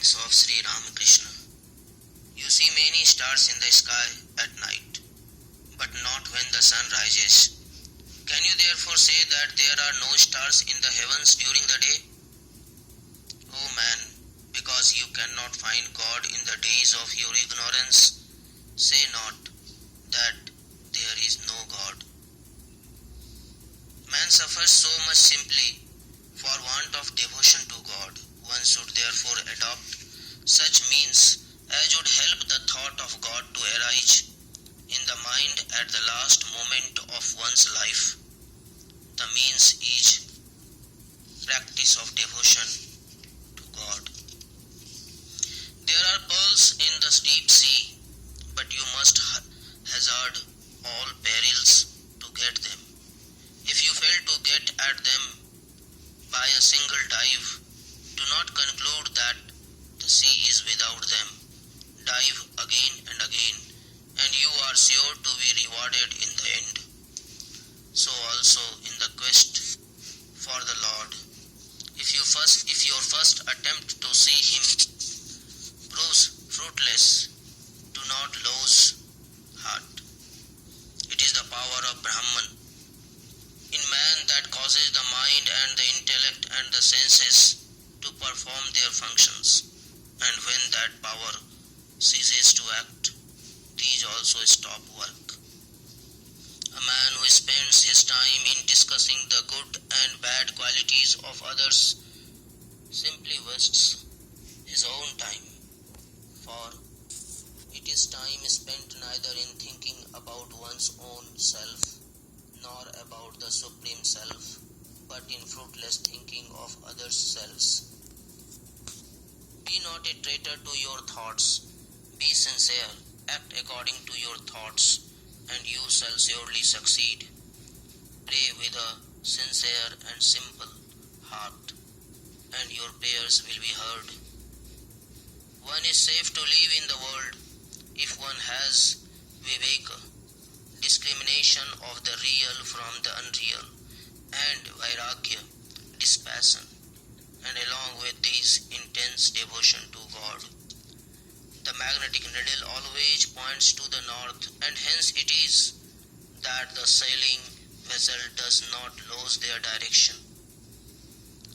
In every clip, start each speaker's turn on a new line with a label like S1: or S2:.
S1: teachings of Shri Ramakrishna. You see many stars in the sky at night, but not when the sun rises. Can you therefore say that there are no stars in the heavens during the day? O man, because you cannot find God in the days of your ignorance, say not that there is no God. Man suffers so much simply for want of devotion to God. One should therefore adopt such means as would help the thought of God to arise in the mind at the last moment of one's life. The means is practice of devotion to God. There are pearls in the deep sea, but you must hazard all perils to get them. If you fail to get at them by a single dive, do not conclude that the sea is without them. Dive again and again, and you are sure to be rewarded in the end. So also in the quest for the Lord, if your first attempt to see Him proves fruitless, do not lose heart. It is the power of Brahman in man that causes the mind and the intellect and the senses to perform their functions, and when that power ceases to act, these also stop work. A man who spends his time in discussing the good and bad qualities of others simply wastes his own time, for it is time spent neither in thinking about one's own self nor about the Supreme Self, but in fruitless thinking of others' selves. Be not a traitor to your thoughts. Be sincere. Act according to your thoughts, and you shall surely succeed. Pray with a sincere and simple heart, and your prayers will be heard. One is safe to live in the world if one has viveka, discrimination of the real from the unreal, and vairagya, dispassion, and along with this intense devotion to God. The magnetic needle always points to the north, and hence it is that the sailing vessel does not lose their direction.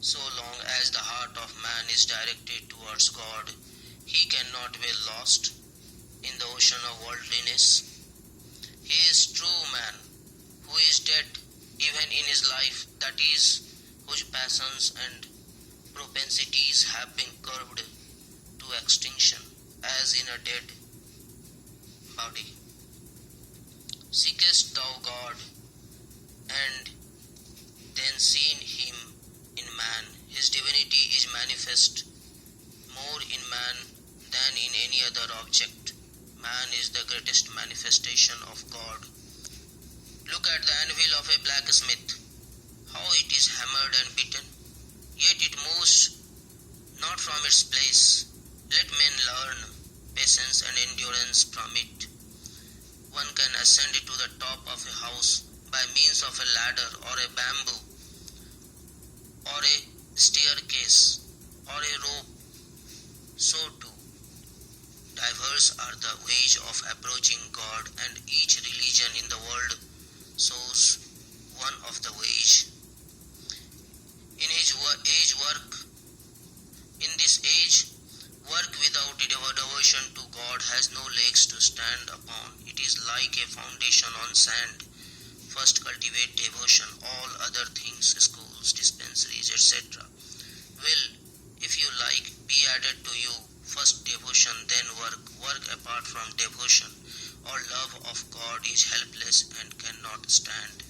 S1: So long as the heart of man is directed towards God, he cannot be lost in the ocean of worldliness. He is true man, who is dead even in his life, that is, whose passions and propensities have been curbed to extinction, as in a dead body. Seekest thou God, and then seen Him in man. His divinity is manifest more in man than in any other object. Man is the greatest manifestation of God. Look at the anvil of a blacksmith, how it is hammered and beaten, yet it moves not from its place. Let men learn patience and endurance from it. One can ascend to the top of a house by means of a ladder or a bamboo, or a staircase, or a rope. So too, diverse are the ways of approaching God, and each religion in the world shows one of the ways. In this age, work without devotion to God has no legs to stand upon. It is like a foundation on sand. First cultivate devotion, all other things, schools, dispensaries, etc., will, if you like, be added to you. First devotion, then work. Work apart from devotion or love of God is helpless and cannot stand.